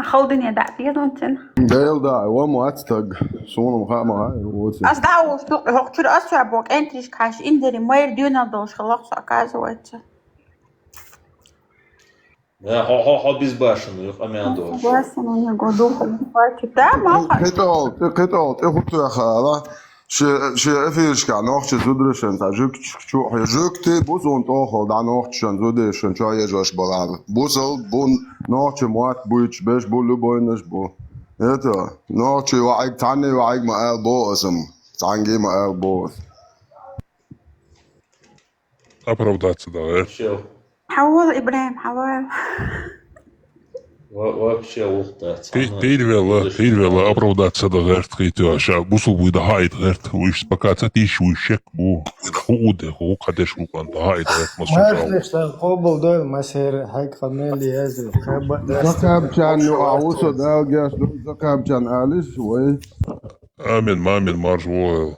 خودني دا بيرونتن ديل دا ومو أتستق صونم خامة هاي ووتي أصدقوا هقتل أسرع بوك أنتريش كاش إندري ماير ديونا دوش خلاص أكاز واتش Ha bizbaşını yok ameyan doğru. بس أنا يقولوا خلاص ده ما قطعت إخوتي يا خالة شي أفيش كان وقت زودرشن تاجك شو جوكتي بوزون توخل دا وقت شن زودرشن شو يجوش بلاد بوزل بون نوتش موات بويتش بيش بولو بوينش بو إيه نوتش وعيك تاني وعيك ما قال بو اسم تانجي ما قال بو Оправдаться, да. Şey حول إبراهيم حول вообще ухта. Тейдвела оправдаться, да, герт, хейтю, аша, бусул буйда хайт, герт, уиш спакаца тиш, уишек, бу, худе, хукадеш, хукан, да, хайт, герт, масужал. Махлишта قبل دول مسير هيك قميلي هذا زكاب كان أعوسو دا جاش زكاب كان آلش وي Амин, марш, войл.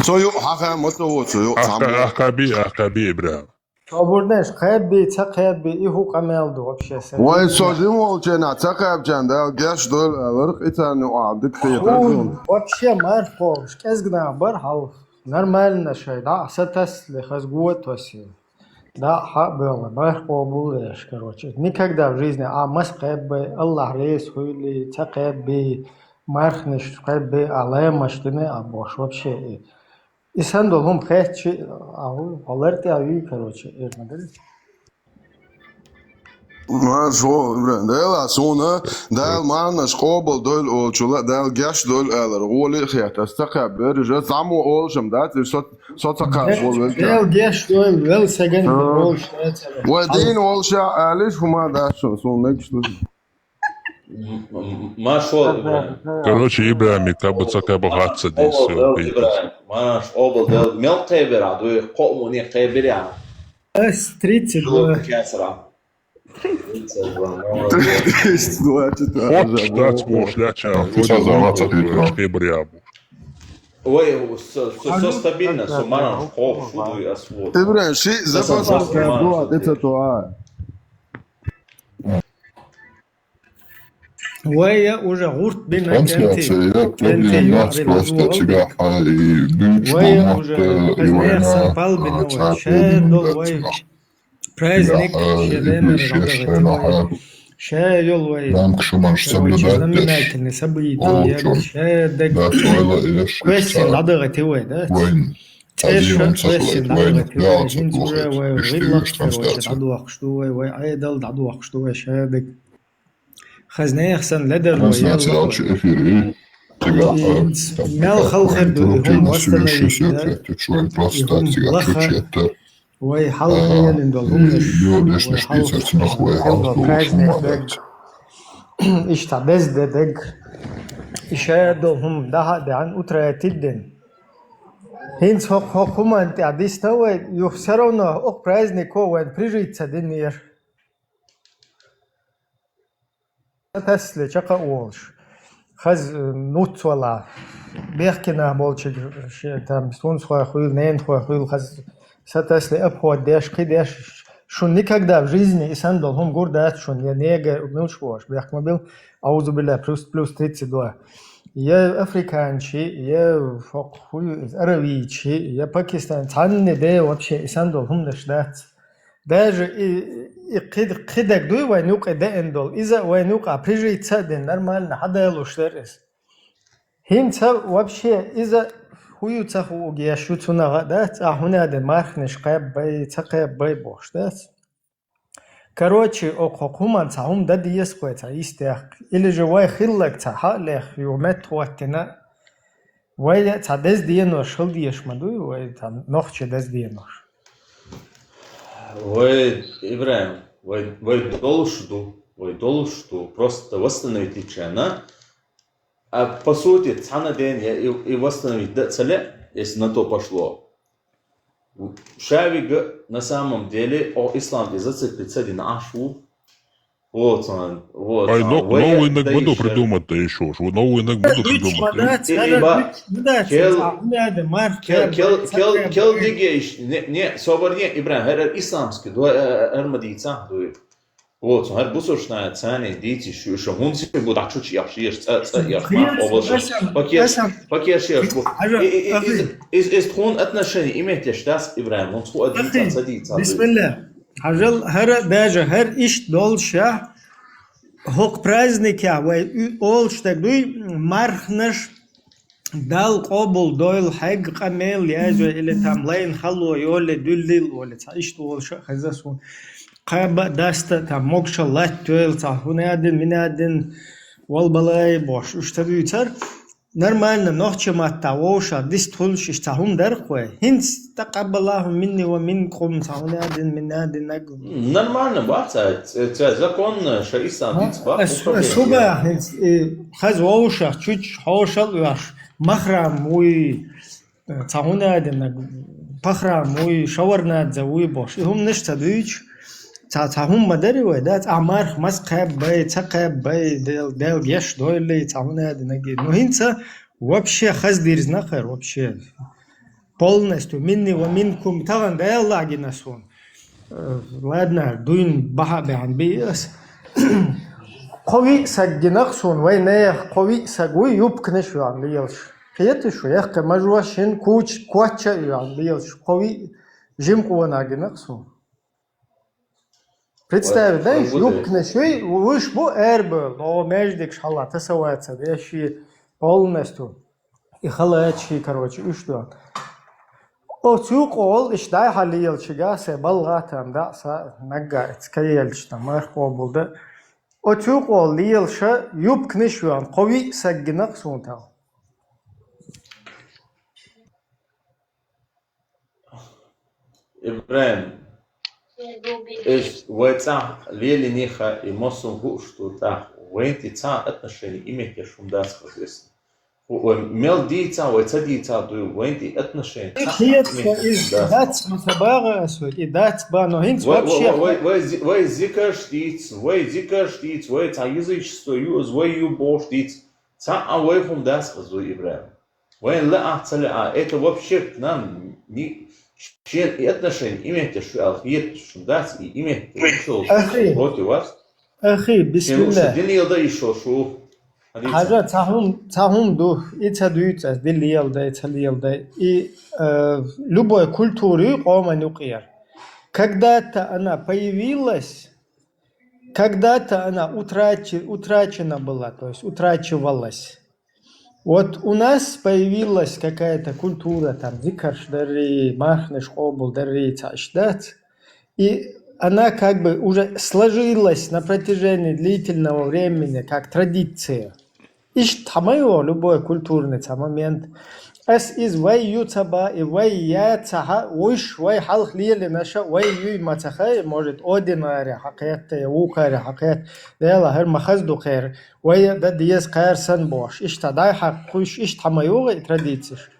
سويو حقا متو سويو Ахкаби, Ибрахим. صابورناش قابي تقابي إيه قميل دو вообще وي سوزيمو جنا تقاب كان دا جاش دول ورق إتان وعبدك خيطان вообще марфош كازغنا برحل нормально шай да сатас лехас гуот воси да ха было марфо булеш короче никогда в жизни мас قابي الله рейс хуйли тaqaби мархнеш قابي алаймаштыны бош вообще и сандолом хэчи алерти ави короче эрнадел ما شو ديل سونا ديل معنا شقوبل دول أولشلا ديل جاش دول الرغولي خيات استقاب برجع زعمو أولشم دات صوت تقاب ديل جاش دول ول سجن أولش ودين أولشا عالش وما داشون سون نكشتو Машо. Короче, Ибрахим, как бы такая богатство здесь. Маш обл дел мелкая бера, дуй кому не кайберя. С 30 Кесара. Вот ждать можешь, ляча. Кайберя. Ой, все стабильно, все мана хоп, шуду я свой. Ты брен, ши запас дуа, это то وهي уже гурт бин الناس просто тебя وهي уже конечно палбин шедол وهي праздник شايل وهي знаменательный событие شادك كويسين لدغتي وهي تشن كويسين لدغتي وهي جنس وهي غلط وهي عدو خشتو وهي عيدل عدو خشتو شادك خزنه احسن لدر مال خلق هم وصلنا وي حلقه لندولهم اشتا دزدك اشادهم ده عن اتراتدن هينس هم انت عديستو يخسرون او празднику وين прижиться денир تسلي شقا أولش خز نوت ولا بيحكينا بولش تام ستون خوي خوي نين خوي خز ستسلي أبهو داش قداش شو никогда в жизни إنسان دولهم قردات شون يا نيجا ملش واش بيحكي مبيل أعوذ بالله بلوس 32 يا أفريقيا شيء يا فوق خوي عربي شيء يا باكستان تعني ده вообще إنسان دولهم نشدات даже قدك دوي وينوق دندول إذا وينوق прижить цаден нормально حدا يلوشترس هينتا вообще إذا хуyu цаху угиашу цунага дат ахуна ден мархнеш қайб бай цақайб бай бош дат короче оқоқуман цахум да диес қойца истех или же вай хиллак цаха лех юмет хуаттина вай цадез диенош хил диеш мадуй вай там нохче дез диенош Вы, Ибраим, вы должны просто восстановить личина, а по сути, цена день и восстановить цель, если на то пошло. Шавик на самом деле о исламе зациклится на ашу. Вот он, вот. Новый инок буду придумать-то еще. Новый инок буду придумать. Кел дигеш, не, собор не, Ибраим, это исламский, армадийца дует. Вот, هر بوسوشنا ثاني ديتي شو هون سي بود عشو شي يش يش ما أولش فكير شي يش إز تكون أتنشني إيمتيش داس إبراهيم هون تكون أديتا صديتا بسم الله حجل هر даже هر إيش دولشة هوك праздника وي أولش تقولي مرخنش دال قبل دويل حق قميل ياجو إلى تملين خلو يولي دليل ولا تعيش دولشة خزاسون قابا داستا تا موكشا لات دويل تا هنادن منادن والبلاي бош уштадуйтар нормально нохчемат тавоша дис тулш иштахун дархве хинс тaqabbalahu minni wa minkum таунадин минадин наг нормально баца это закон шаисан дицба суба хинс хаз воуша чуч хошал ваш махрам уи таунадин наг пахрам уи шаварнадзе уи бош хум нештадуич تعهم مدري ويدات أعمار مسقب باي تقب باي دل يش دويلي تعهنا دنجي نهينسا вообще خز ديرز نخير вообще полностью مني ومنكم طبعا ده الله جناسون ладно دوين بها بعن بيس قوي سجنخسون وين قوي سجوي يبكنش يعني ليش قيتشو يخ مجواشين كوتش كوتش يعني ليش قوي جيم قوانا جنخسون Представь, да, юбка швей, выш бу эрбел, но междик шала, тасавается, вещи полностью. И халачи, короче, и что? О цюкол, и штай халил, чига се балгатам, да, са нагает, скаельч там, махко был, да. О цюкол лил ша, юбка швей, кови сагинак сунтал. Ибраим, ويتسع ليلي نيخا يمصن هوش توتاح وين تتسع اتنشيني إيميك يشوم داس خزيس وميل ديتا ويتديتا دو وين تي اتنشين هيت إز دات متباغة أسود إدات بانو هينت вообще وي زيكر شتيت وي تعيزيش ستويوز وي يو شتيت تسع أويهم داس خزوي إبراهيم وين لا أحتلع إيتا вообще нам не شيء يتنشين إيمه شو الخير شو داس إيمه شو روتي واس أخي بسم الله الدنيا ده شو حاجة تهم دو إتدويت از دليل ده إتليل ده и любой культуры قوم نقير когда-то она появилась когда-то она утрачена была то есть утрачивалась. Вот у нас появилась какая-то культура, там, зикарш дари, махнеш обул дари, ташдат, и она как бы уже сложилась на протяжении длительного времени, как традиция. Иш тамайо, любой культурный момент, es из вай ютаба и вай я цаха, уиш вай халх лили наша, вай юй мацахай, может, одинари, хакет, укари, хакет, дела, хер махазду хер, вай да диез кайр сан бош, иш тадай хак, куиш иш тамайо и традицииш.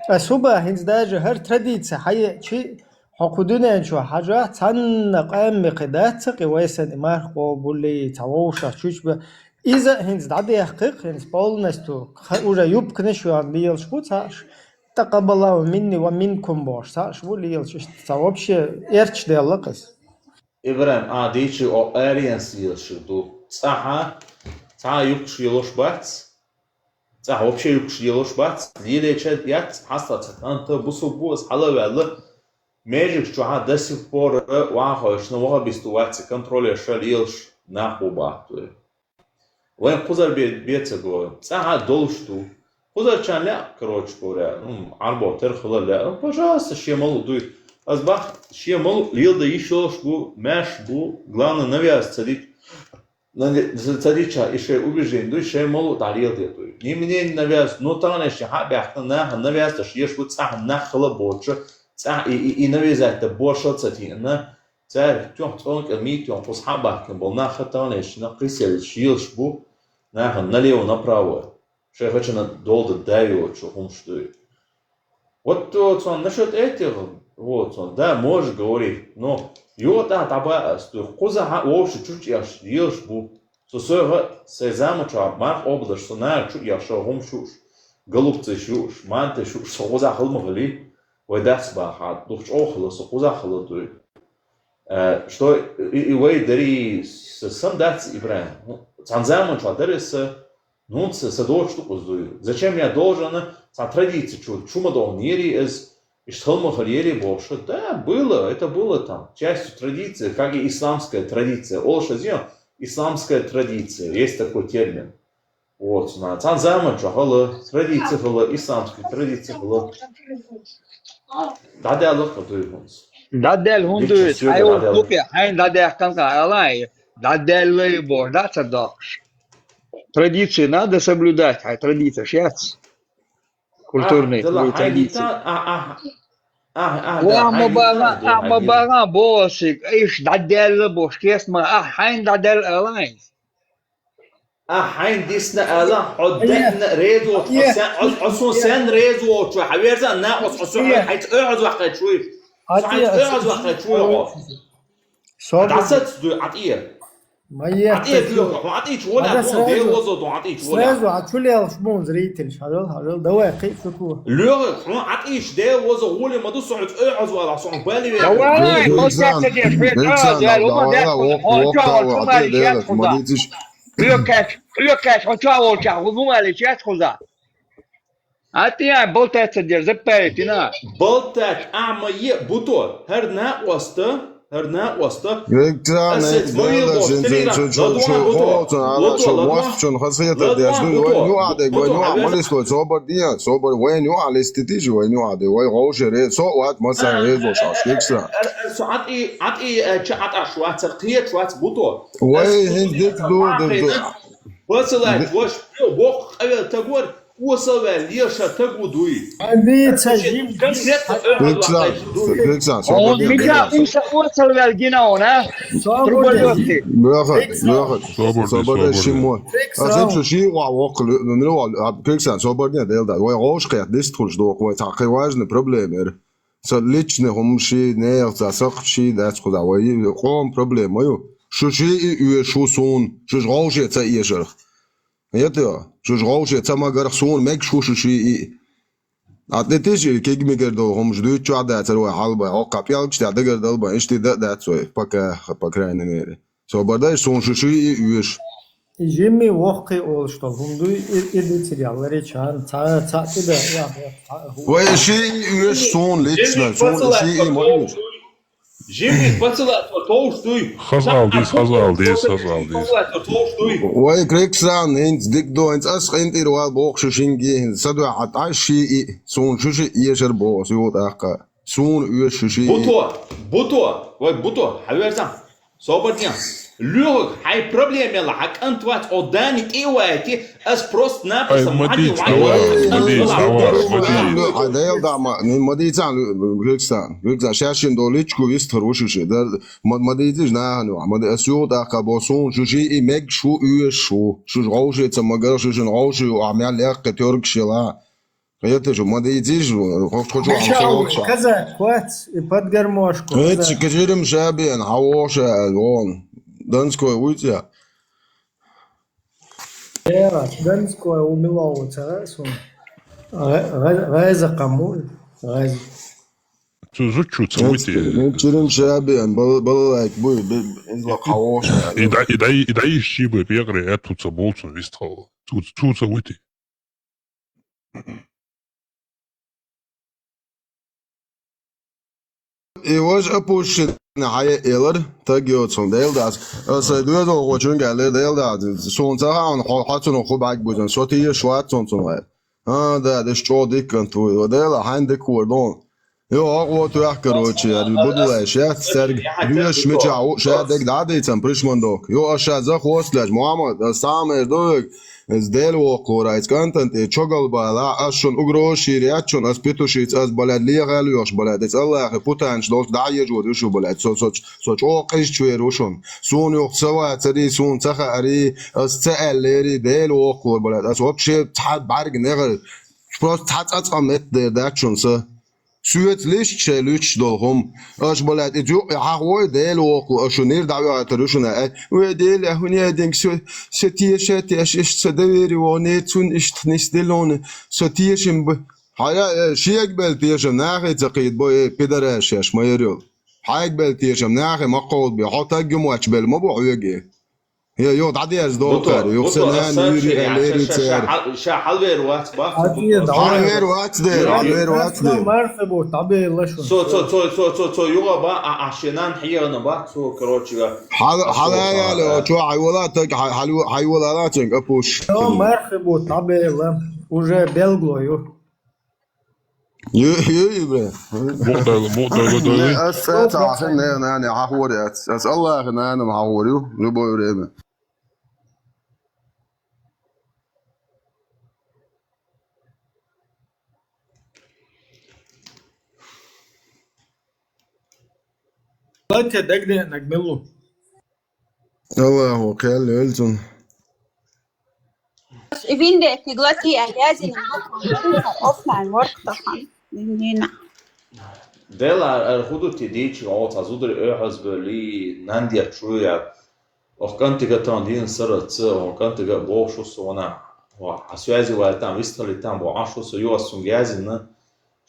Асуба хинз даже хер традиция, хай чи حقودنا شو حاجة تنق أم قداتك ويسن إمار قبولي تووشة شوش إذا هنز عدي يحقق هنز بالنستو أوجا يبكن شو عن ليل شو تاش تقبل الله مني ومنكم باش تاش بو ليل شو توابش إرش دي اللقص إبراهيم ديشي أو أريانس يلشو دو تاها يبكش يلوش بات تاها وبشي يبكش يلوش بات ليلي چد يات حصلت أنت بوسو بوس حالا وعلا Межик, что до сих пор вахаешь, но ваха бестуваться, контролируешь лилш на хубату. Вен кузар беца говорю, цага долшту. Кузар чанля, короче говоря, арбо терхла ля, пожалуйста, щемалу дуй. Азбах щемалу лил да еще шбу, мэш бу, главное навяз царить. Царича еще убежин, дуй щемалу дарил де дуй. Не мне навяз, но там еще хабяхта на навяз, да щешбу цага нахла больше. и навязать-то больше цатина, царь тём тонко митём посхабах был на хатанеш на присел шилш бу на налево направо, что я хочу на долго давил, что он что. Вот он насчет этого, вот он, да, может говорить, но его да таба, что коза вообще чуть я шилш бу, что се замуча мах область, что на чуть я шо он шуш, голубцы шуш, манты шуш, что коза холмогли. ويداس بقى دوش أخلص وخوزا خلطوي Что и вы дари сам дать Ибраим. Цанзамон что дарится, ну с до штуку сдую. Зачем я должен традиции чума должен ери из Штхолма Харьери больше? Да, это было там частью традиции, как и исламская традиция. Олшазьё исламская традиция, есть такой термин. Вот, на Цанзамон что традиция была исламская традиция была. Да, Dadel hundus, ayo lupi, hain dadel kanka alai, dadel бордаться дальше. Традиции надо соблюдать, а традиции сейчас культурные традиции. Ама бара босик, иш dadel бош, кесма, hain dadel alai. حين ديسنا آلا حدنا ريزو عصون سن ريزو شو حويرزا ناقص عصون حيت اقعد وقت شوي حيت اقعد وقت شوي دعست دو عطيه عطيه دو عطيه شو ولا دو وزو دو عطيه شو سرازو عطولي شمون زريتل هرل دواقي فكو لو عطيه دو وزو ولي ما دو صعد اقعد ولا صعد بالي والله ما تحتاج شويه اقعد يا وما Лёкаш, он чего учал? Вы думали, сейчас куда? А ты болтать сидишь, запарить, на. Болтать, ама е, буто, herna osta. Rektan وصل ليش تقودوي عندي تجيب Он меня высоко الجناونا تربلوتي صبر شيمو أزم شيء وعوق نلو بيكسان صبر دي ده ويعوش قيت ديستخلش دوق وتعقي واجن بروبليمر سليتشني هم شيء نير تسق شيء ده تقول وي قوم بروبليم ويو شيء شو سون شو غوشة تأيجر يتيا شو غوشة تما قرخ سون ميك شيء عطيتيش كيك ميكردو هم جدود شو عدا تروي حلبة عقب يالك شتى دقر دلبا إيش تدا تسوي باكراين نيري سو بدأ سون شيء يوش يجمي وقي أول شطل هم دو إديتري على ريشان تا تدا يا وي شيء يوش سون ليتشنا سون شيء ما يوش Jimmy, пацала, толстый. Хазалдис. وي كريكسان انت ديك دو انت أسخ انت روال بوخ شينجي سدوا عطاش شيء سون شيء يشر بوس يوت أخا سون يوش شيء بوتو حبيبي صوبتني لوك هاي проблема لحق أنت وات قدامك إيه واتي أس بروست نابس مديت ديل دعما مديتان كريكسان شاشين دوليتشكو يستر وشوشي مديتش ناهنو مدي أسيوت أخا بوسون شوشي ميك شو شو غوشي تمغر شوشن غوشي وعميال لأخي توركشي لا يتجو ما ديتيش خوشو كذا كوات يبدقر موشكو هيتش كتير مشابين حواشة الوان دانسكو ويتيا دانسكو وميلاو تراسون غازة قمول غازة Зучуться уйти. كتير مشابين بلاك بوي إنزل حواشة И да ищи бы пегры, эту цаболцу вистхал. Цуца уйти. İvaş apuşun haya eler tagiyorsun değil de saydığı da o çünkü gelir değil de sonunda han hatun khubak buzun sotiye şuat sonsun ha da şu dikkan tu değil hande kurdon yo o tu akroçi yani budu şat serg düş meçao şadek dadaysan prishmondok yo aşağı xoslaj Muhammed samer dok Zdel وقورا إذا كنت شغل بالا أشون أجروشي رياتشون أسبيتوشيت أس بلاد ليه غاليوش بلاد إذا الله بوتانش دوس دعية جود وشو بلاد سو أوقيش شوي روشون سون يوق سوا تري سون تخا أري أستعل ليري ديل وقور بلاد أس وبشي تحت بعرق نغل شبراس تحت أتقمت داكشون سه سويت ليش تشيلوش دولهم اش بلاد اديو حقوي ديل وقو اشونير دعوه تروشنا وديل هوني دينك ستيشت اش سدويري ونيتون اشتنيس ديلون ستيشم هيا شيك بل تيشم ناخي تقيد بو بيدراش اش ما يريو حاج بلتيشم ناخي مقود بي حط جموش بل ما بو عيجي هي يود عدي از دوكر يوكسنان يوري اليري تسير شا حلوير وات باخ عالوير وات دير عالوير وات دير مرحبا طبيعي لشون تو يوغا با عشان حيانا با تو كروتشي حلايا لو شو حيولاتك حيولاتك ابوش مرحبا طبيعي لم уже белглою يبرا Muhtaga dayı. أسأت عشان يعني عهوري أسأل الله أنا معهوري لبو يريمه انت دقني نقبله الله وكيل إلتون Ich finde, die Leute, die lesen, offline work davon. Nina. Dela hudu ti dici oca zudri öhas beli nandia čuja och kantiga tam din src och kantiga bošu su ona a svezi va tam istali tam bo ašu su jo sun gazin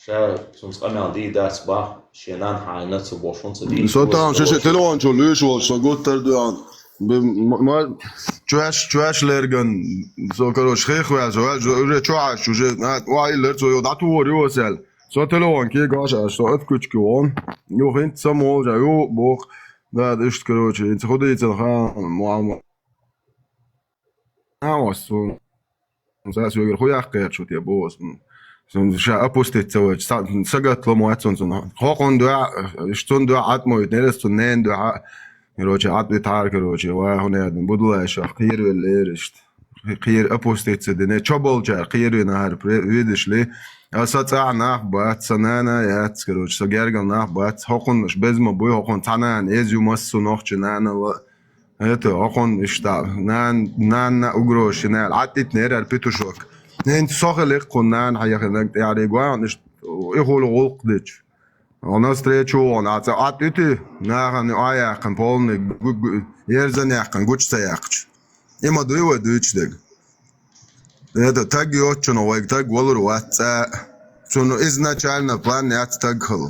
ša sun skamel di das ba shenan haina su bošun su di Så tar han sig till lån till Lushwall så gott där du han ما تشواش لرجن så كروش خيخ ولا så تشواش وجه واي لر så يوداتو وريو سل så till lån كي gash så ett kuch كون jo hint samol ja jo bok да дышт короче انت ходите ха мама så så jag går jag kan شو تبوس så شا أبوستيت سوى سقط لهم واتسون سون خاقون دعاء اشتون دعاء عتمو يتنرس سنين دعاء يروجي عطبي تعال كروجي وهنا بدلا شاف خير والإيرشت خير أبوستيت سدنا تشابل جا خير نهار بريدش لي أسات ناخ بات سنانا يات كروجي سجارجل ناخ بات حقن مش بزم بوي حقن تنان إزيو مسو ناخ جنانا و هتو حقن إشتا نان أجروش نال عطيت نير البيتوشوك نين ساخل قنان حياك يعني قوان إيش يقول غلق ديش أنا ستريتشو أنا أتيتي ناخن آيا كان بولني يرزن ياكن قوش تياكش إما دوي دويش دق هذا تاج يوتشون ويك تاج ولر واتسا شنو изначально план нет тагхл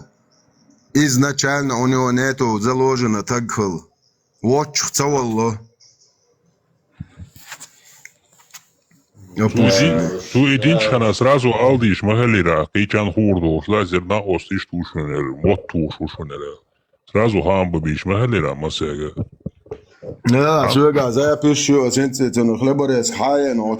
изначально у него нету заложено тагхл вот что والله Tu единчана сразу алдиш магалира, кейчан хурдош, лазер на остиш тушунер, мот тушунер. Сразу хамба биш магалира масега. لا شو قاعد بيشو أنت تنخلبريس حاين أو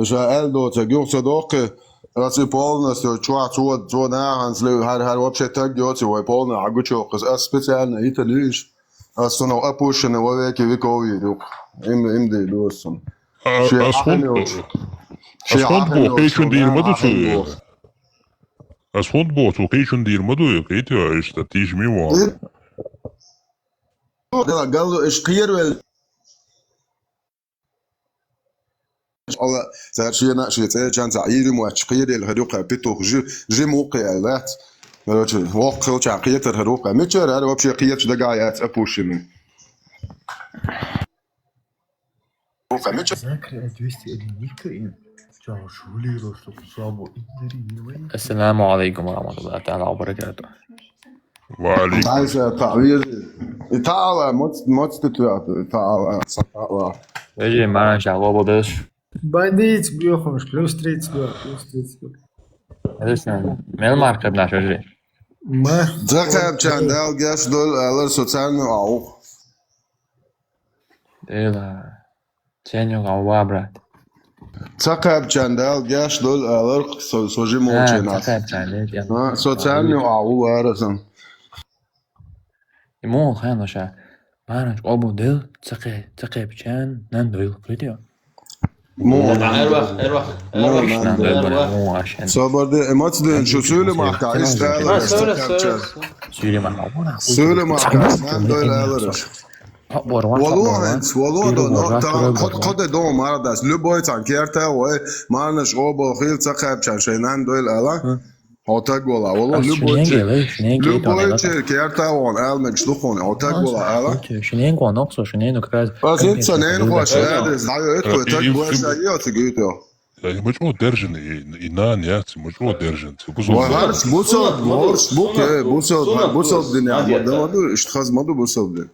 شو ألدو تجيو صداقة راسي بولنا شو ناهنس لو هر وابشة تجيوتي وي بولنا عجوشو قص أسبيسيالنا إيطاليش أصلا أبوشنا وياك ويكوي دوك إم دي دوسن Asfondbo кейчун дирмаду цуе. Asfondbo цу кейчун дирмаду кейтё ишта тиш мимо. لا قالوا إيش خير ولا الله صار شيء ناشي صار كان تعيير مو خير الهروقة بيتو جي موقع لات ولكن واقع تعقية الهروقة متشر هذا وبشي قية دقايات أبوشين السلام عليكم ورحمة الله تعالى وبركاته. وعليكم. عايز تعويض تعال ما تعال Veži, man šālo būs. Baidīts bjohoms, plus 32, plus 32. Es melmār, kad nāšu veži. ذكر كان دال جاش دول على سوتان أو Dēlā, ceņu kā vābrāt. ذكر كان دال جاش دول على سوجي موجنا سوتان أو وارثن Imūl hēnošā. Mārāņš obu dēl, caqē pičēn, nan doil klitio. مو اروح Nan doil bana mō āšēn. صبر ما تدين شو سؤال ما كايس ما سؤال Sūri man abonā. سؤال ما كايس ما دول على والله قد دوم مرض لبوي تانكيرتا وما نش غوبو خيل تقاب شنان دول على هوتاق ولا والله لبوي تانكيرتا وان علمك شلوخون هوتاق ولا على Šinien ko nokso, šinien nu krāz. بس انت سنين خوش هذا زعيو اتكو تاق بوش ايو تقيتو مجموع درجن إنان ياتي مجموع درجن وهرش بوصل مورش بوك بوصل الدنيا مادو اشتخاز مادو بوصل دي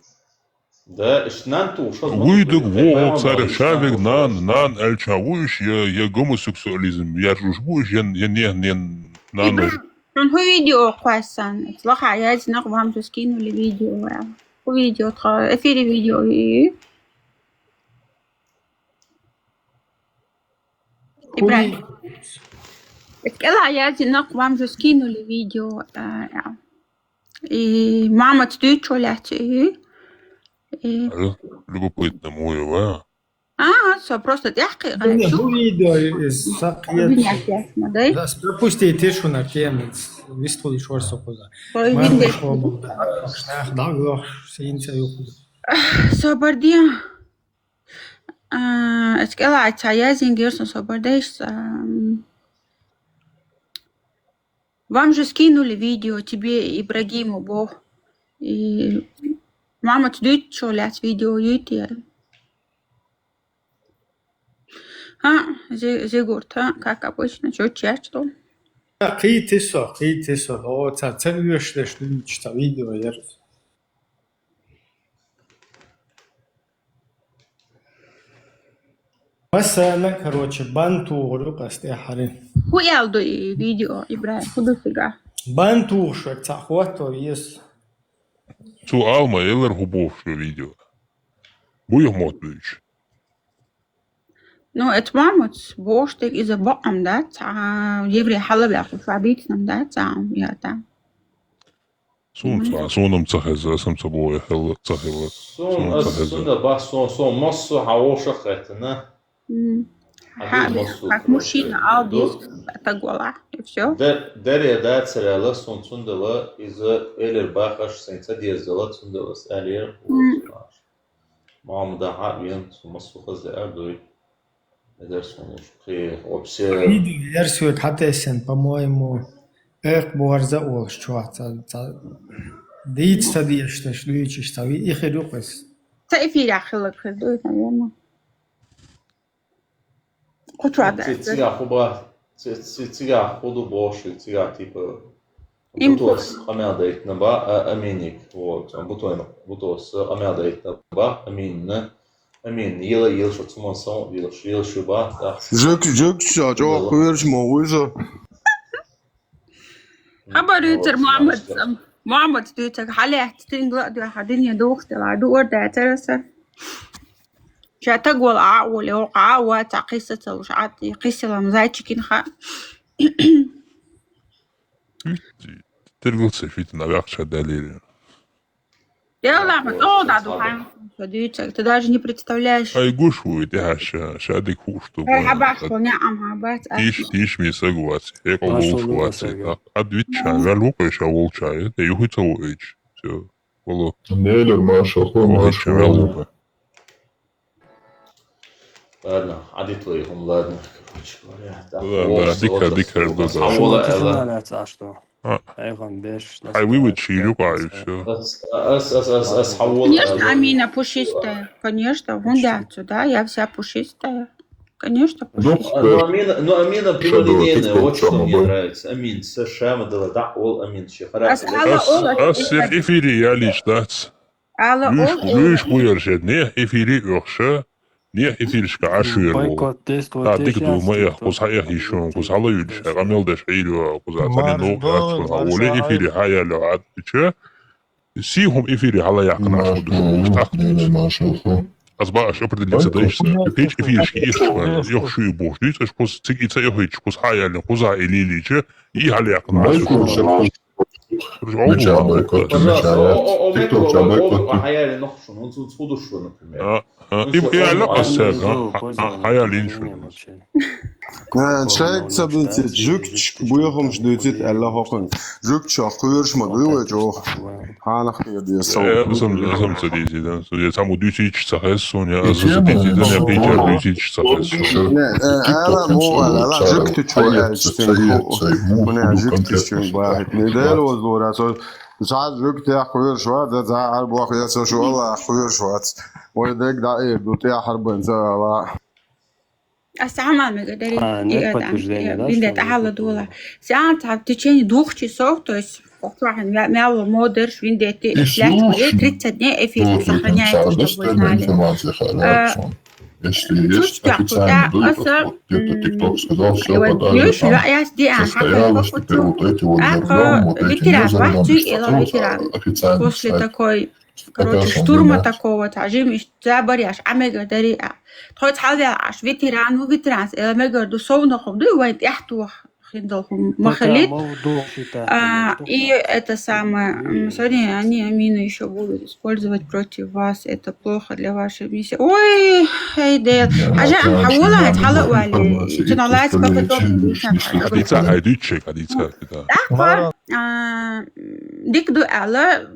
ده اشنانتو وشاز ويدك وو صار شافك نان الشاوش يا гомосексуализм يا رجبوش ين نان شون هو فيديو قاسان اطلاق عياز نقب هم تسكين ولا فيديو هو فيديو افيري فيديو إبراهيم اتكلم عياز نقب هم تسكين ولا فيديو ماما تدوش ولا لقوا بيتنا مويا وا so просто тяжко. هو فيديو ساقيت Да, пропусти тишу на темец вистули шорсо коза шнах даглох синца юху Sobardien. Eskela цаязин герсон собардеш. Вам же скинули видео, тебе Ибрагиму Бог. И мама тудит, что лять видео ютер. Зигурт, как обычно, что чаще. قيتسو о царцевиш лишь чта видео ер مثلا короче банту قصدي حرين هو يالدو видео Ибрагим, худу сега. банту شو تاخوتو يس سؤال ما يلر هبوف شو فيديو بويه موتوش Ну, это мамут, боштик из-за боком, да, еврей халабях, фабричным, да, я там. سونم تخز اسم تبوي هلا تخيل سون ده بس سون مصر حوشختنا Как мужчина, алдис, это гола, и все. Derya da cerela son da la iza eler baxaş sensa diyezela da la elir. Mamda habiyan mossu xaz erdoy. Видео версию хатесен, по-моему, борза ол что дить садишь, что шлючишь, тави и херюкас. Эфир ахилок хердует, наверное. Кучада. Цига ходу больше, цига типа бутос амелдейт на ба аминик, вот, бутос амелдейт на ба аминна. Amin, yıl şu tuman son yıl şu ba da. Jök çok koyarız mı oysa? Haber üter Muhammed diyor halet tingla diyor hadin doktor دور ده ترسه شاتقول عاول او عاوة قصة وشعات قصة لمزايتشكين خا ترغل سفيت نبيعش دليل يلا о да духаем ты даже не представляешь هيقوشوا يديها شادك وشتو حباش نعم حبات تيش ميسا قواتي هيك الله قواتي قد ويتشان غالوقع شاول شاي تيوهي تو ايش все والله نيلر ما شاء الله ما شاء الله ладно عديت ليهم ладно Ай, выводчи, люка, и все. Конечно, Амина пушистая. Конечно, вон да, отсюда, я вся пушистая. Конечно, пушистая. Ну, Амина прямолинейная, вот что мне нравится. Амин, Саша, да, ол Амин, Ас в эфире я лично. Лишь буершет, не эфире ёхша. Не эфиршка ашуер. Да, ты кто моя кусая еще, кусала юдиш. Рамел деш эйлю кусата не ног, кусала эфире хая ла атче. Сихом эфире хала якна шуду. Азбаш определиться дальше. Пич эфиршки ёхшу бош. Диш кус цигица ёхич кус хая ла куса элиличе и хала якна шуду. حيالي نخشن ونصود صودو شو например. Я лапасек, а я линшу. Человек событит жукч, буехом ждет Аллахом. Жукч, ахуешь мадуе, джо. Ханах пьедес. Сам садись, да. Я сам удивительно сахессон, я садись, да, я пейчер удивительно сахессон. أنا مو أنا جبت شوية أنا جبت شوية واحد ندير وزورة ساعات جبت أخوير شوية ده زعل بواخد يسوي شو الله أخوير شوية ويدك ده إيه دوتي حرب إنسان الله Самое мегадери. Нет подтверждения, да? Винда тахала дула. Сеанс в течение 2 часов, то есть мяу модерш, винда эти ляшки 30 дней эфир сохраняется, чтобы вы знали. Если есть официальный выпуск, где-то ТикТок сказал, все, подали там состоялось, теперь вот эти вот заберем, вот эти не заберем, официальный После сайт. такой, Какая штурма сумма? такого, тажим, забаряш, амега дари, тхот халвяш, ветеран, мега дусовно хобду, вайт яхту хиндалхум махалит. И это самое, смотри, они амины еще будут использовать против вас, это плохо для вашей миссии. Ой, Дейл, ажа хаула хала вали, чуналайс Хадица, хайдичек, хадица. ديك على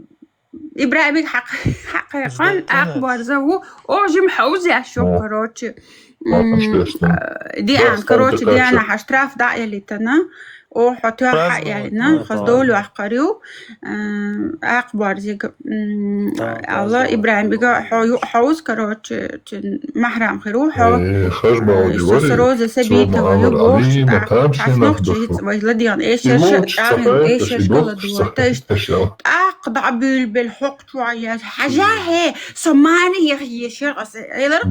إبراهيم حقيقة أكبر زو أوجم حوزي أشوف كروتشي دي أنا كروتشي دي أنا حشتراف داعي اللي تنا وحطيها حق يعني خصدول وحقريو أكبر زي الله إبراهيم بقى حوز كروتشي محرم خيرو سروزة سبيتة ويبوش عفنوخ ويلديان إيش أقضع بالحق شوية حاجة سماني يغي شغس يلرق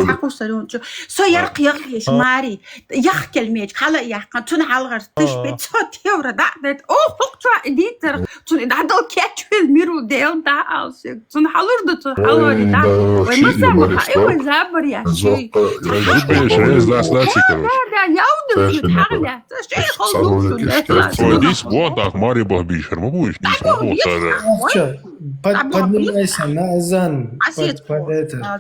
حقو سلون سو يرق يغي شماري يحكي الميج خلا يحكي تون حلغر تشبت سو تيورا دعدت حق شوية ديتر تون دعدو كاتشويل ميرو ديل دعالسك تون حلور تون حلور دع ومسا محايوة زابر يا شي Здесь вот так, Мария Бахбишер, мы будешь не смогу. Поднимайся на азан. Под это.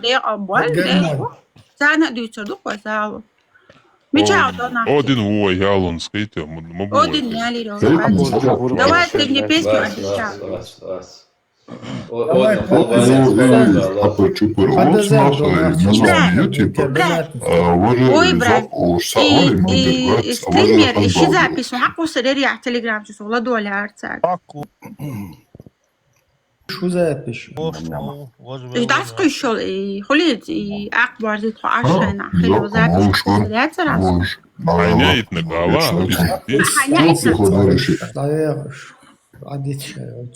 Один ой, ялон, скажите, мы Один будем. няли Давай ты мне песню отвечай. Ой, брат, и стример, ищи запись, حقه سريري على التليجرام شو صولدوا على ارتساق شو запись? ايش دعسكو الشغل خليت اكبر زي 10 انا خلو запись سريعة سرعة Охраняет на голова.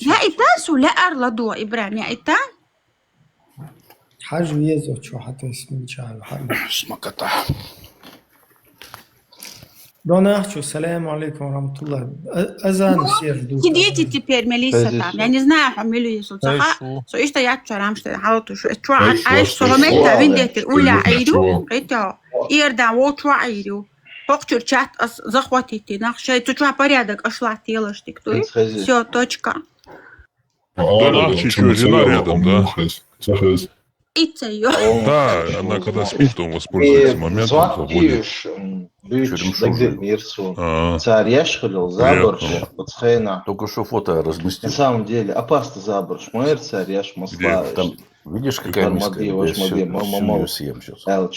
يا إتاسو لا أرلدو إبراهيم يا إتا حاج ويزو شو حتى اسمي شعر Смакота. Дона Ахчу, саляму алейкум рамтуллах. Азан сержду. Сидите теперь, Мелисса там. Я не знаю, حملوا يسو صح. سو إيش تيات شرام شتى حاولتوا شو عايش صومتا وين ديت الأولى عيدو قيتها إيردا ووتشوا عيدو Покчур чат захватите, нахшай, tu čuva порядок, ошла тело штик, то есть все, точка. Еще жена рядом, да? Ица ее. Да, она когда спит, он воспользуется моментом, заводит. Только что фото разместил. На самом деле, опасно заборш. Мэр царяш Москва. Видишь, какая миска? Я всю ее съем сейчас. Я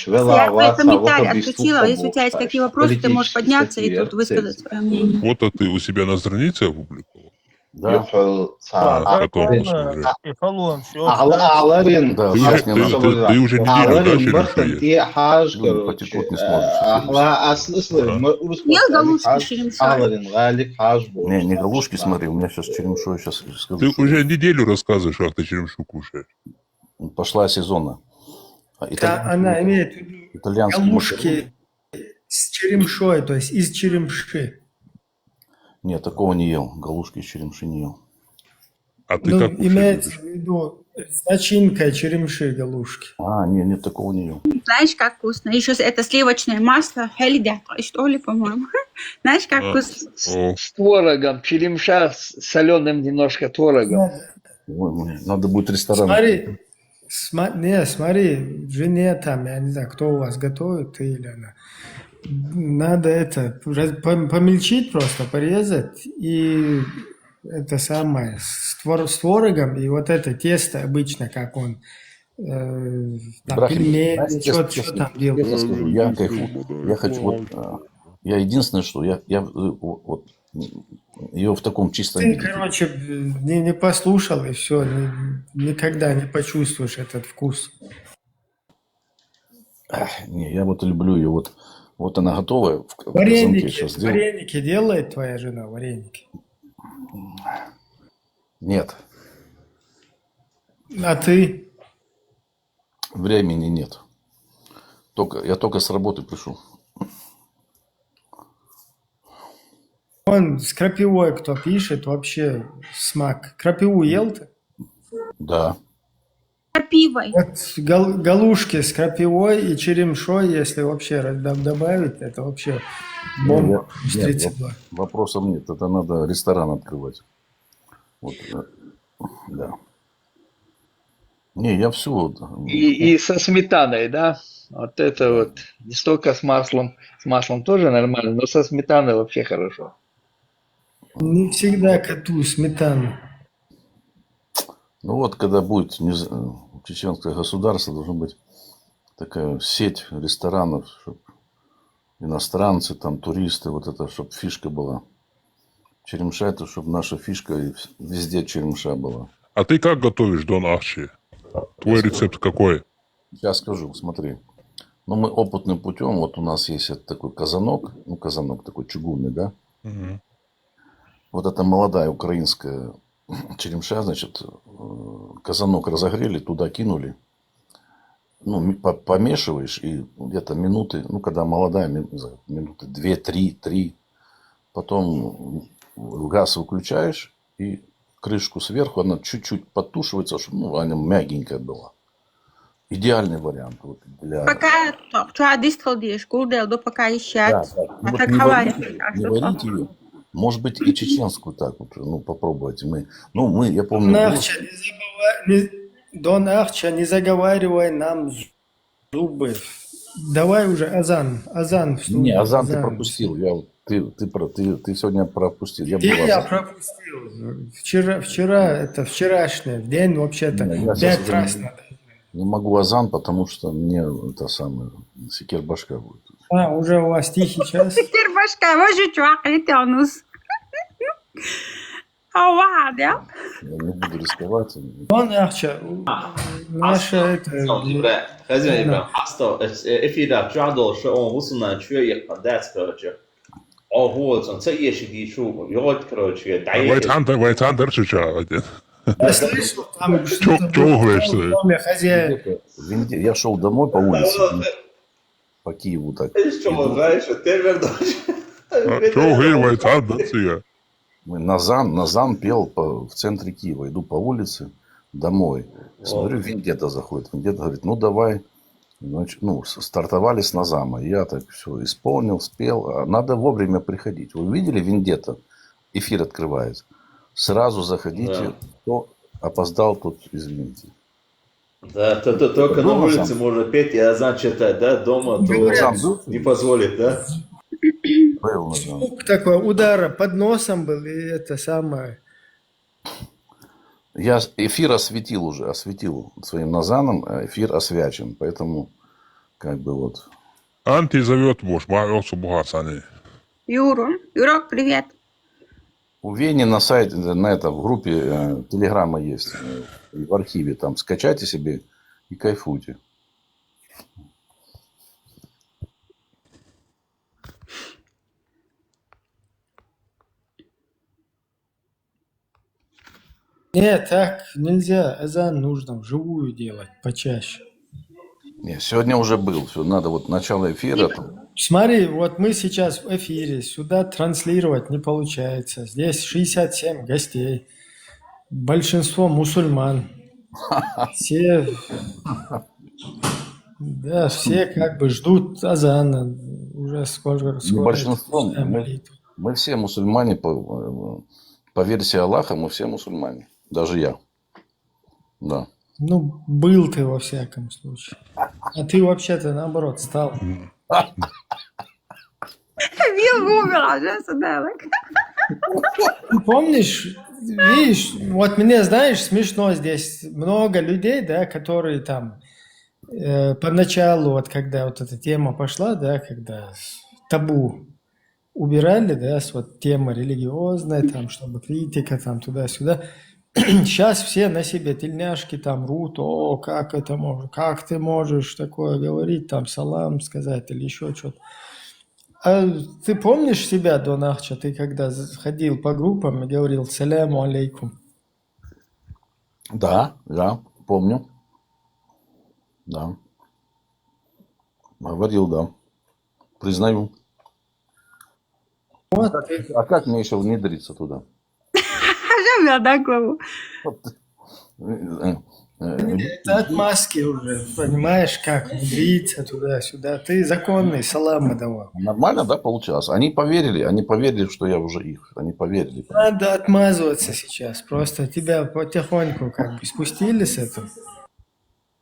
твой комментарий отключила. Если у тебя есть какие вопросы, ты можешь подняться и тут высказать свое мнение. Фото ты у себя на странице опубликовал? Да. Потом посмотрю. Ты уже неделю, да, черемшу ешь? Ел галушки черемшой. Не галушки, смотри, у меня сейчас черемшу сейчас скажу. Ты уже неделю рассказываешь, как ты черемшу кушаешь. Пошла сезонно. Она имеет в виду итальянский галушки с черемшой, то есть из черемши. Нет, такого не ел. Галушки из черемши не ел. А ты как имеется в виду с начинкой черемши галушки. Нет, такого не ел. Знаешь, как вкусно. Еще это сливочное масло. Что ли, по-моему. Знаешь, как вкусно. С творогом. Черемша с соленым немножко творогом. Надо будет ресторан. Смотри, жене там, я не знаю, кто у вас готовит, ты или она. Надо это помельчить просто, порезать и это самое с творогом и вот это тесто обычно, как он пельмени, что там делает. Я кайфую. Я хочу я единственное, что я вот ее в таком чистом Ты, виде. короче, не послушал и все, никогда не почувствуешь этот вкус. Не, я вот люблю ее. Вот она готовая в казанке Вареники, сейчас сделаю. вареники делает твоя жена, вареники? Нет, А ты? времени нет. Я только с работы пришел. Он с крапивой кто пишет, вообще смак. Крапиву ел ты? Да. Крапивой. Вот галушки с крапивой и черемшой, если вообще добавить, это вообще бомба. Нет, вопросов нет. Это надо ресторан открывать. Вот, да. Не, я все. И со сметаной, да? Вот это вот. Не столько с маслом. С маслом тоже нормально, но со сметаной вообще хорошо. Не всегда коту сметану. Ну вот, когда будет чеченское государство, должна быть такая сеть ресторанов, чтобы иностранцы, там, туристы, вот это, чтобы фишка была. Черемша, это чтобы наша фишка, и везде черемша была. А ты как готовишь, Дон Арчи? Твой рецепт какой? Сейчас скажу, смотри. Ну, мы опытным путем, вот у нас есть такой казанок, ну, казанок такой чугунный, да? Угу. Вот эта молодая украинская черемша, значит, казанок разогрели, туда кинули. Ну, помешиваешь, и где-то минуты, ну, когда молодая, минуты 2-3, потом газ выключаешь, и крышку сверху, она чуть-чуть подтушивается, чтобы она мягенькая была. Идеальный вариант. Вот для... Пока вчера дисталдишь, курдел, до пока ищет. Да. А Вот так не говорят. варите ее. Может быть, и чеченскую так вот, ну, попробуйте. Я помню... Дон Арча, не заговаривай нам зубы. Давай уже азан. Не, азан ты пропустил. Ты сегодня пропустил. Я пропустил. Вчера, это вчерашний день вообще-то. 5 раз надо. Не могу азан, потому что мне это самое, секер башка будет. Уже у вас тихий час. Секер башка, может, чувак, тянус. Я не буду рисковать. Дон Арча, наша это... Хозяин, asta efida jadol що он вусна чує подать, короче. Вот, он це є ще дійшов, йод, короче, дає. Вайтхандер чича. Я слышал, там что говоришь? Хозяин. Я шел домой по улице, по Киеву так. Що знаєш, ти вернеш. Чего говоришь, Вайтхандер чича? Назан пел в центре Киева. Иду по улице домой. Смотрю, Вендетта заходит. Вендетта говорит, ну давай. Значит, стартовали с Назама. Я так все исполнил, спел. А надо вовремя приходить. Вы видели Вендетта? Эфир открывается. Сразу заходите. Да. Кто опоздал, тот извините. Да, только на улице можно петь, а значит, да, дома то не позволит, да? Звук такой удара под носом был, и это самое. Я эфир осветил своим Назаном, а эфир освячен, поэтому как бы вот. Анти зовет муж, Маросу Бугасани. Юрок, привет. У Вени на сайте, в группе Телеграма есть, в архиве, там скачайте себе и кайфуйте. Нет, так нельзя. Азан нужно вживую делать почаще. Нет, сегодня уже был. Все, надо вот начало эфира. Смотри, вот мы сейчас в эфире. Сюда транслировать не получается. Здесь 67 гостей. Большинство мусульман. Все как бы ждут азана. Уже скоро большинство. Мы все мусульмане по версии Аллаха, мы все мусульмане. Даже я. Да. Ну, был ты во всяком случае. А ты вообще-то наоборот стал. Помнишь, видишь, вот мне, знаешь, смешно здесь. Много людей, да, которые там поначалу, вот когда вот эта тема пошла, да, когда табу убирали, да, вот тема религиозная, там, чтобы критика, там, туда-сюда. сейчас все на себе тельняшки там рут, о, как это можно, как ты можешь такое говорить, там салам сказать или еще что-то. А ты помнишь себя до Нахча, ты когда ходил по группам и говорил саляму алейкум? Да, помню. Да. Говорил, да. Признаю. Вот. А как мне еще внедриться туда? Жамил, да, голову? Это отмазки уже, понимаешь, как внедриться туда-сюда. Ты законный, саламы давал. Нормально, да, получалось? Они поверили, что я уже их. Они поверили. Надо отмазываться сейчас. Просто тебя потихоньку как бы спустили с этого.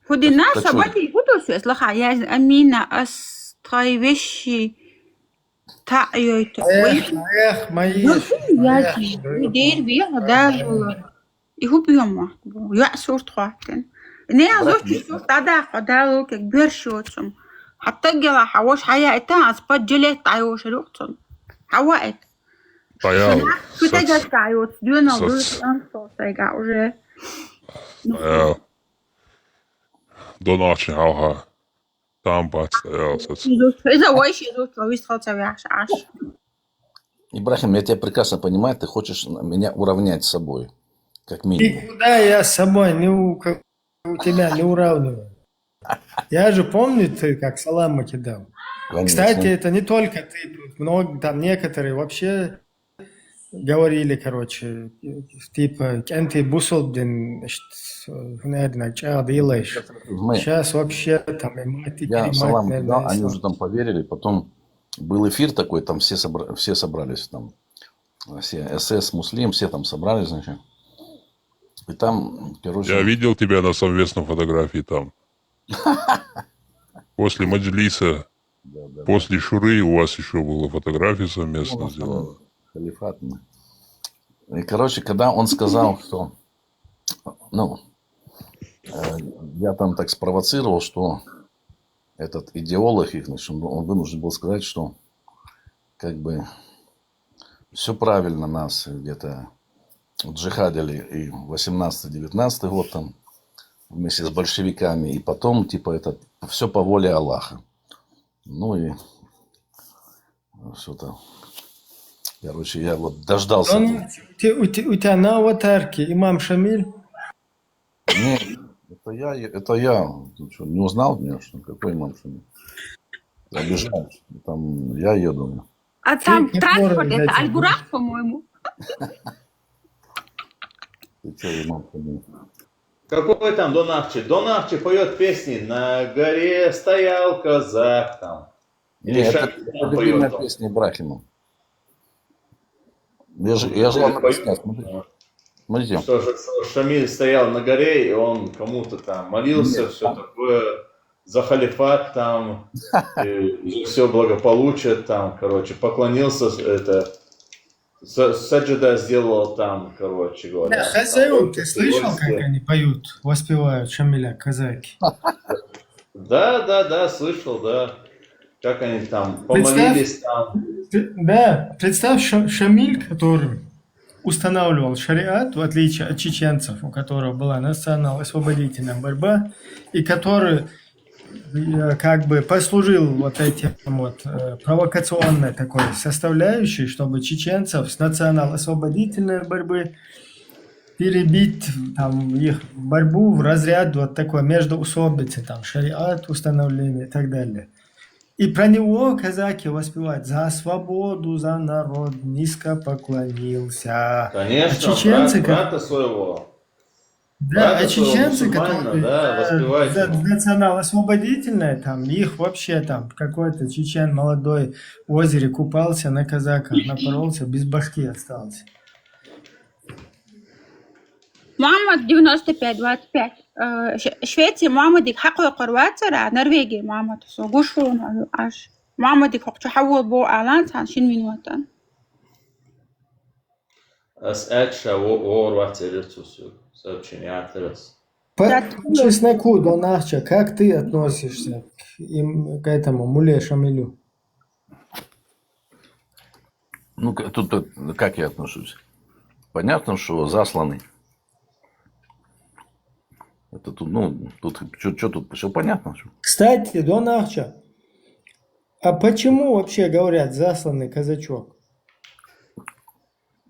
Худина, Так что- собаки, худосу, слыха, я амина, астрой вещи, та'йойте. Эх, мои. Дер бия, да, и хубьем, я сорт хватен. Не азоч сорт, да, как бершотом. حتى جلا حواش حياتها أصبحت جلت عيوش الوقتهم حوائت Стоял. كنت جت عيوش دينا بس أنصار تيجا وجه Стоял. До ночи, ага. Там подстоял. إذا وايش يزوج لويس خالص عش Ибрахим, я тебя прекрасно понимаю, ты хочешь меня уравнять с собой. Как минимум. Никуда я с собой у тебя не уравниваю. Я же помню, ты как салам кидал. Конечно. Кстати, это не только ты, много там некоторые вообще говорили, короче, типа, энты бусолден, наверное, делаешь. Сейчас вообще там Я салам кидал, они уже там поверили, потом был эфир такой, там все собрались, там все СС, Муслим, все там собрались, значит. И там, короче... Я видел тебя на совместной фотографии там. После Маджлиса, после Шуры у вас еще была фотография совместно сделана. Халифат. И, короче, когда он сказал, что... Ну, я там так спровоцировал, что этот идеолог их, значит, он вынужден был сказать, что как бы все правильно нас где-то джихадили и 18-19 год там вместе с большевиками, и потом, типа, это все по воле Аллаха. Ну и что-то, короче, я вот дождался. У тебя на аватарке имам Шамиль? Нет, это я. Ты что, не узнал меня, что какой имам Шамиль? Обижаешь. Там я еду. А там транспорт, это Аль-Бурак, по-моему. Ты что, имам Шамиль? Какой там Донахчи? Донахчи поет песни «На горе стоял казак» там. Или Нет, Шамиль это там любимая поет. песня Ибрахима. Я же вам объясняю, смотрите. Что же Шамиль стоял на горе, и он кому-то там молился, все такое, за халифат там, все благополучие там, короче, поклонился, это, саджада сделал там, короче говоря. Да, хозяин, ты слышал, как они поют, воспевают Шамиля, казаки? Да, слышал, да. Как они там помолились там. Да, представь, Шамиль, который устанавливал шариат, в отличие от чеченцев, у которых была национально-освободительная борьба, и который как бы послужил вот этим вот провокационной такой составляющей, чтобы чеченцев с национал-освободительной борьбы перебить там, их борьбу в разряд вот такой междоусобицы, там шариат, установление и так далее. И про него казаки воспевают: за свободу, за народ низко поклонился. Конечно, а чеченцы, брата своего. Да, брата а чеченцы, своего которые да, национал-освободительные, там, их вообще там какой-то чечен молодой в озере купался, на казаках напоролся, без башки остался. Мама 95-25. Швеция мама дик حقه قرواتر نرويجي ماما تصوغوشون عش ماما ديك حق تحول بو اعلان عن شين من وطن Экша Орват сообщение адрес. По чесноку, Донахча, как ты относишься к этому Муле Шамилю? Ну, тут как я отношусь? Понятно, что засланный. Это тут, ну, тут что тут, все понятно. Кстати, Дон Ахча, а почему вообще говорят засланный казачок?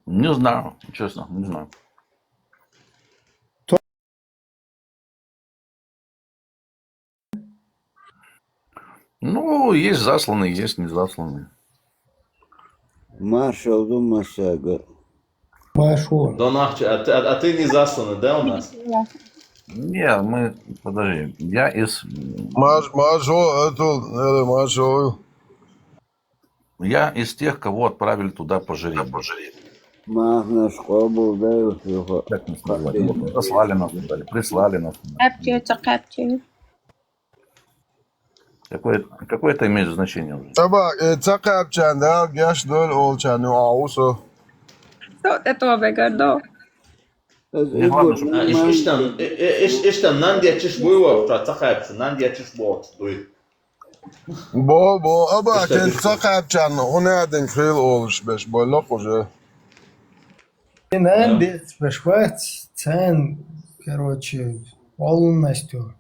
Не знаю, честно, не знаю. Ну, есть засланные, есть не засланные. Маршал Думашага. Маршал. Донахча, а ты не засланный, да, у нас? Не, мы, подожди, я из... Я из тех, кого отправили туда по жребию. Махнаш Кобул, да, Как нас назвать? Вот, послали нас туда, или прислали нас туда. Какое это имеет значение уже? Это бегадо. İşte nandiye çiş boyu var, takayapsın, nandiye çiş boyu. Bo, ama sen takayapcan, ona den kril olmuş beş boyla koca. Нам без спрашивать цен, короче, полностью.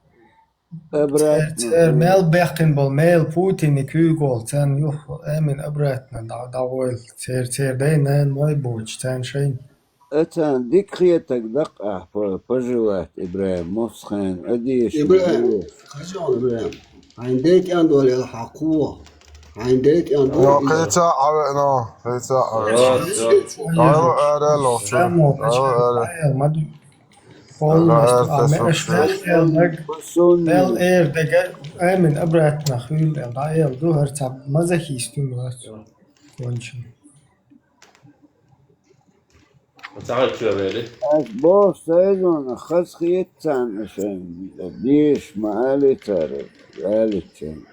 Мел Бехтенбол, мел Путин и Кюгол, цен юх, эмин обратно, доволь, цер дайн, мой боч, цен шейн. Это дикриеток даках пожелать, Ибраим, Мосхан, Адиш. Ибраим, Ибраим, عندك أندول الحقوق. عندك أندول. Kayıta avena, kayıta avena. Wel eer, Emin обратно, хвил, даел, духар, цап, мазохисту, кончен. Takayap şöyle böyle. Boş sayılın, khaskhiyet tanışın, diş maali tarif, aliçen.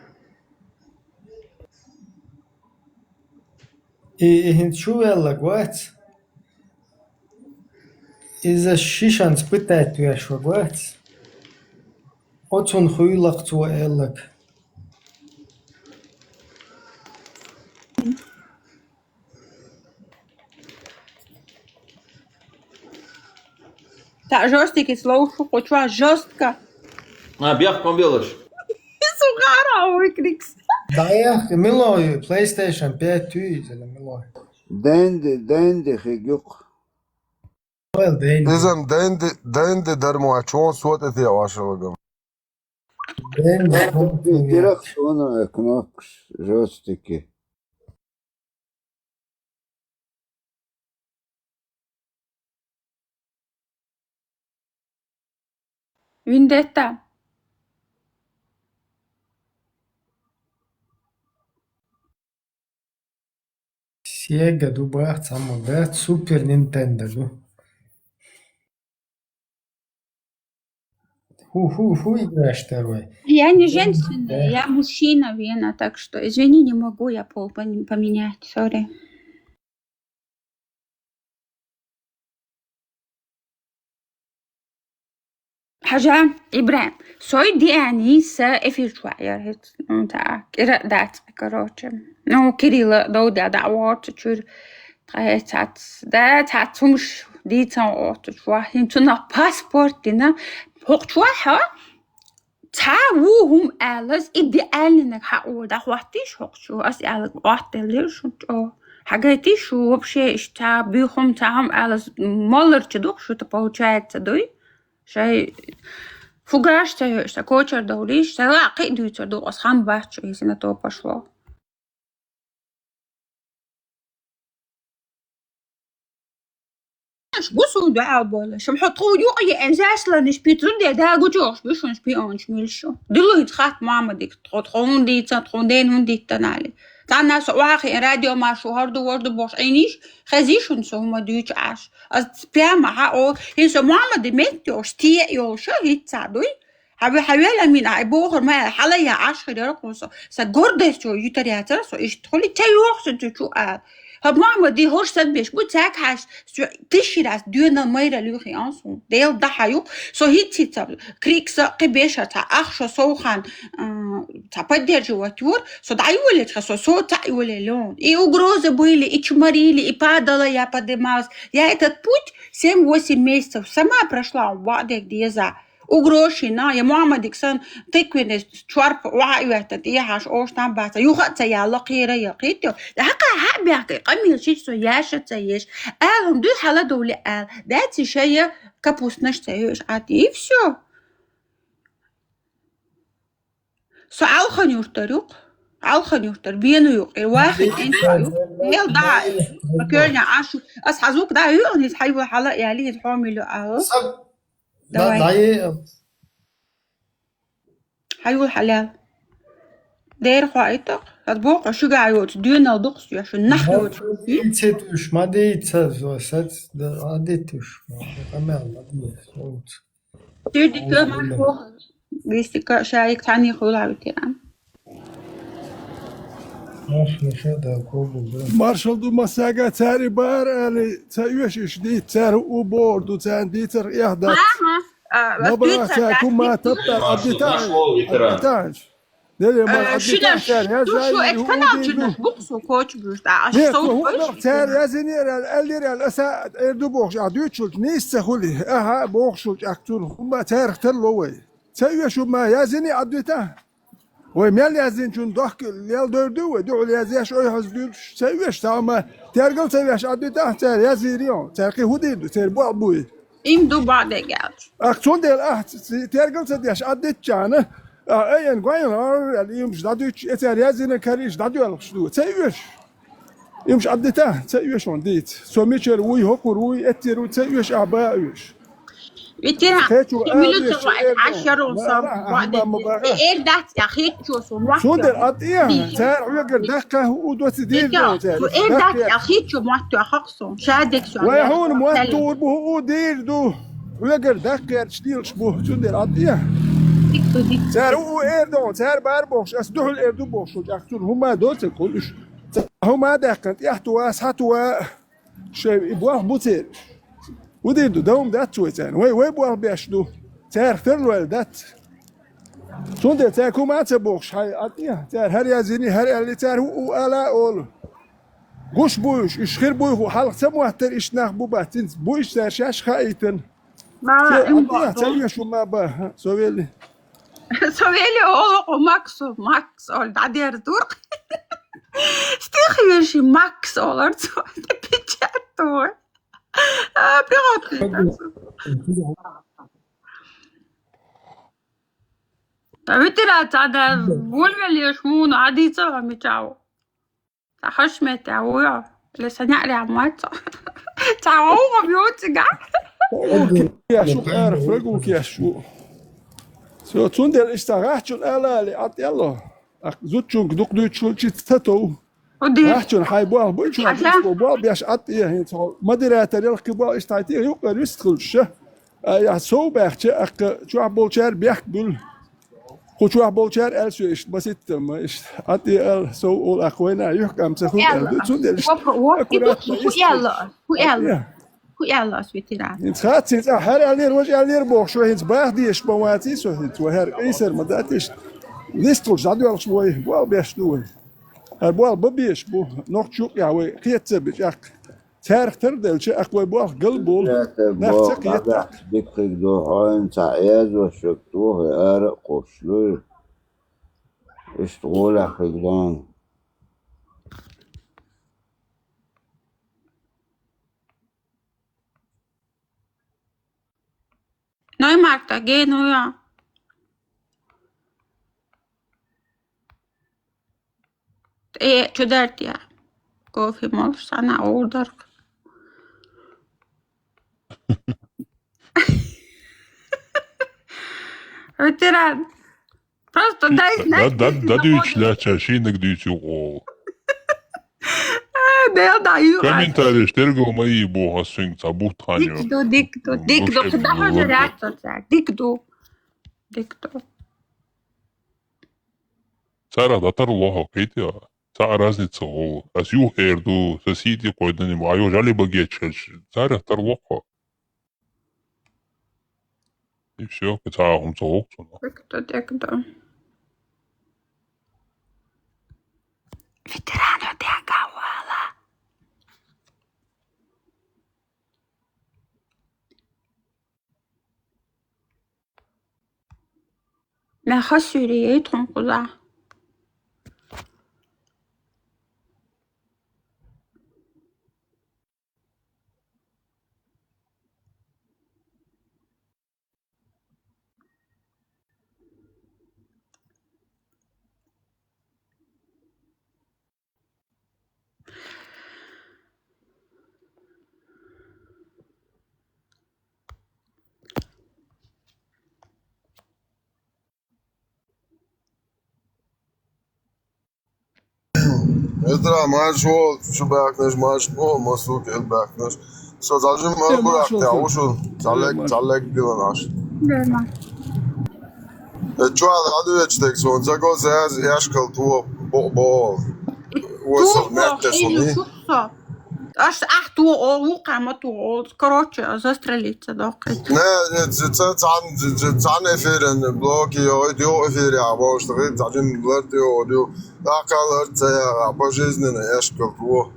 И шо велла гвац? Из-за шишан спытать я шо гвац? Отсон хуйлак цуа эллак. Так, жёсткий слоушу, хочу жестко. Biyaq konviyalar. Сухара, ой, крикс. Да я, милой, PlayStation 5 тюй, зеле милой. Dendi khiguk. Well, дэнди. Dizem dendi dermo çon suat eti yavaşladım. Дэнди. Direkt ona knopks, жёсткий. Виндетта. Сега дубах само да, Супер Нинтендо, ду. Фу, играешь второй. Я не женщина, я мужчина, Вена, так что, извини, не могу я пол поменять, сори. حاجة إبراهيم سوي دي أنيسة إفي شوية تاع كرا دات كروتش نو كريلا دو دا دعوات تشور تات مش دي تاوت شوية يمتنا باسبورت دينا فوق شوية تا وهم ألز إدي ألنك حقو دا وقتيش فوق شو أس ألك وقت ليش حاجاتي شو вообще إشتا بيهم تاهم ألز مالر تدوخ شو تبوچает تدوي شيء فوقاش تا كوتشر دوليش تا لا قيدو يتردو أصحاب باتشو يسينا تو باشلو بصوا دعاء بولا شو حطوا يوقي انزاس لنش بيترن دي دا جوجوش بيشونش بيونش ميلشو دلو يتخات ماما ديك تخون دي تخون دين هون دي تنالي تعنا سواخي راديو ما شو هردو ورد بوش عينيش خزيشون سو ما ديوش عاش از بياما حقو هيسو ماما دي ميتيوش تيئيو شو هيتسادوي حبيلا من عبوهر ما حاليا عشر يرقصو سجوردشو يترياتر سو ايش تخلي تيوخ شو هب ماما دي هور سدبش بو تاك حاش تشيراس ديونا ميرا لوخي انسون ديل دحايو سو هيتي تاب كريكسا قبيشا تا اخشو سوخان تا بدير واتور سو دايولي تخسو سو تايولي لون и угрозы были и чморили и падала я поднималась я этот путь 7-8 месяцев сама прошла в Вадек Деза وغروشنا يا محمد إكسان تكوين شوارب وعيوة تيهاش أوش تنبات يوخا تيا لقيرة يقيتو حقا بيحكي قمي شيش ياشا تيش هم دو حالة دولي داتي شيء كابوس نشتيش عادي إفشو algan yurtar biyana yok واحد انت هيل دعا فكرني عاشو حزوك ده يقني حيو حلق يعني الحامل اهو دعي حيو الحلال دير خوايتك هتبوق شو قاعد دينا ودقس عشان نحن يتسيتوش ما دي يتسات عديتوش أمال ما دي صوت تيجي كمان فوق بيستك شايك تاني يقول على الكلام مارشال دو مساقة تاري بار اللي تايوش جديد تار وبورد وتان ديتر إحدى ما بقى تاكم ما تبطل أبديتاج دلي ما أبديتاج تار شو اقتنعوا جدا بقصوا كوتش بروست عشان صوت تار يا زنير اللي الأسا إردو بوخش عدوتشلت نيسا خلي أها بوخشلت أكتور هم تار اختلوا تايوش ما يا زني أبديتاج ومال يازين شون ضحك الليل دردو ودعو ليازيش أي حزدود سويش تاما ترجل سويش عدو تحت يازيريون ترقي هوديدو تربو أبوي إم دو بعد قاعد أكتون ديال ترجل سديش عدو تجانا أين قاين اللي يمش دادو يتر يازين كاريش دادو يلقشدو سويش يمش عدو تحت سويش on ديت سوميشر وي هوكور وي اتيرو سويش أبايش Vitira, miljoen 10 وصام بعد إيه ده يا أخي شو صوم سودر أطيع تار ويقر دقة ودوت دير شو إيه ده يا أخي شو موتو أخصهم شادك شو ويهون موتو بهو دير دو ويقر دقة شديل شبه سودر أطيع تار هو إيردون تار باربوش أسدوه الإيردو بوش أكتون هما دوت كلش هما دقة يحتوا أسحتوا شيء يبغاه بوتير وديدو دوم دات شويتان وي بوال بيشدو تار ثرلو دات سوندر تاكو ما تبوخش هاي أطيا تار هر يازيني هر اللي تار هو ألا أول غش بوش إشخير بوي حلق سموه تر إشناخ بوباتين بوش تار شاش خايتن أطيا تار شو ما با سويلي أول ماكس أول دادير دور ستيخي يشي ماكس أول بيتشاتو Vitira tada volveli shmun adi tsa mi ciao. Ta hashme ta wa le sanali amata. Ta wa biotiga. يا شو عارف رجوك يا شو سو تندر اشتغلت الا لي عط يلا زوتشون دوك دوتشون تشتتو راحتون حيبوها بوشو بوا بيش عطيه هين ما درات الكبا اشتايتي يقدر يستخلش يا سو بخش اك شو بولشار بيحكل شو بولشار ال شو بسيط ما ايش عطي ال سو اول اخوينا يحكم تاخذ ال تندر يلا سويتيرا انت خاطر هر علير وجه علير بوخ شو هين باخ ديش بواتي سو هين وهر ايسر ما داتش ليستوش عدو شوي بوا بيش دوي البوال ببيش بو نقشوق ياوي قيت بجاك تاريخ تردل شيء أقوى بوال قلبول نفتق يتق دقيق دو هاين تعياد وشكتوه أرق قشلوه اشتغول أخيلان ناي مارتا جي نويا إيه شو درت يا كوفي مالش أنا أوردر ветеран просто дай знать дадуч ляча шинек дючу да даю комментарий штерго мои бога синца бутаню дикдо куда же ряться дикдо цара датар лохо китя цара разница о асю эрду соседи койдани айо жали багечеш цара тарлохо и все цара умцо дикдо ветерано дягавала ما خسري يترون قضاء Ydra, maar zo beknish, maar masuk el beknish. So zalcım mal bırak ya, o şu zalek diyorlar. Derman. Çoğal adı veçtek son, zago zez yaşkal tuo bo. Wasıl nette soni. Аж ахту лука мату короче застрелиться доки. Ne, zan efirin bloki o diyor efir ya, bu işte zalcım var diyor. Akalar ya, по жизни yaşkal tuo.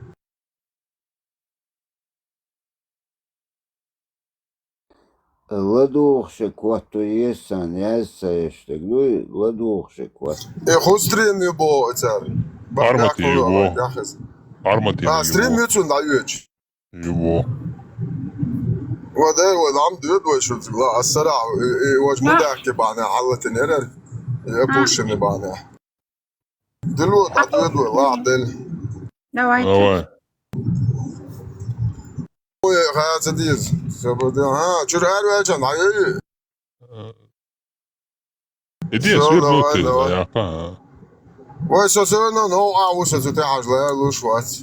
Ладухше кварту yesan yasa işte gluy ладухше кварту. Hustrin bu eter. Armat его. Armat Stream его. YouTube da üç. Его. وده والعم دود وشوف لا السرع واجمو داك بانا حلت نيرر يبوش بانا دلو دود والله عدل Давай. وي غاز ديز سبدا ها شو هر وجه معي Иди, свернуть я па. وش سوينا نو وش تتعج لا لو شوات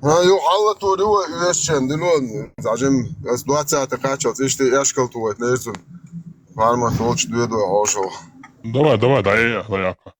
ها يو حلت ودو يشن دلون زعجم بس دوات ساعة قاعدة تشتي يشكل توت نيرزون فارما توش دود وعوشو Давай, дай я па.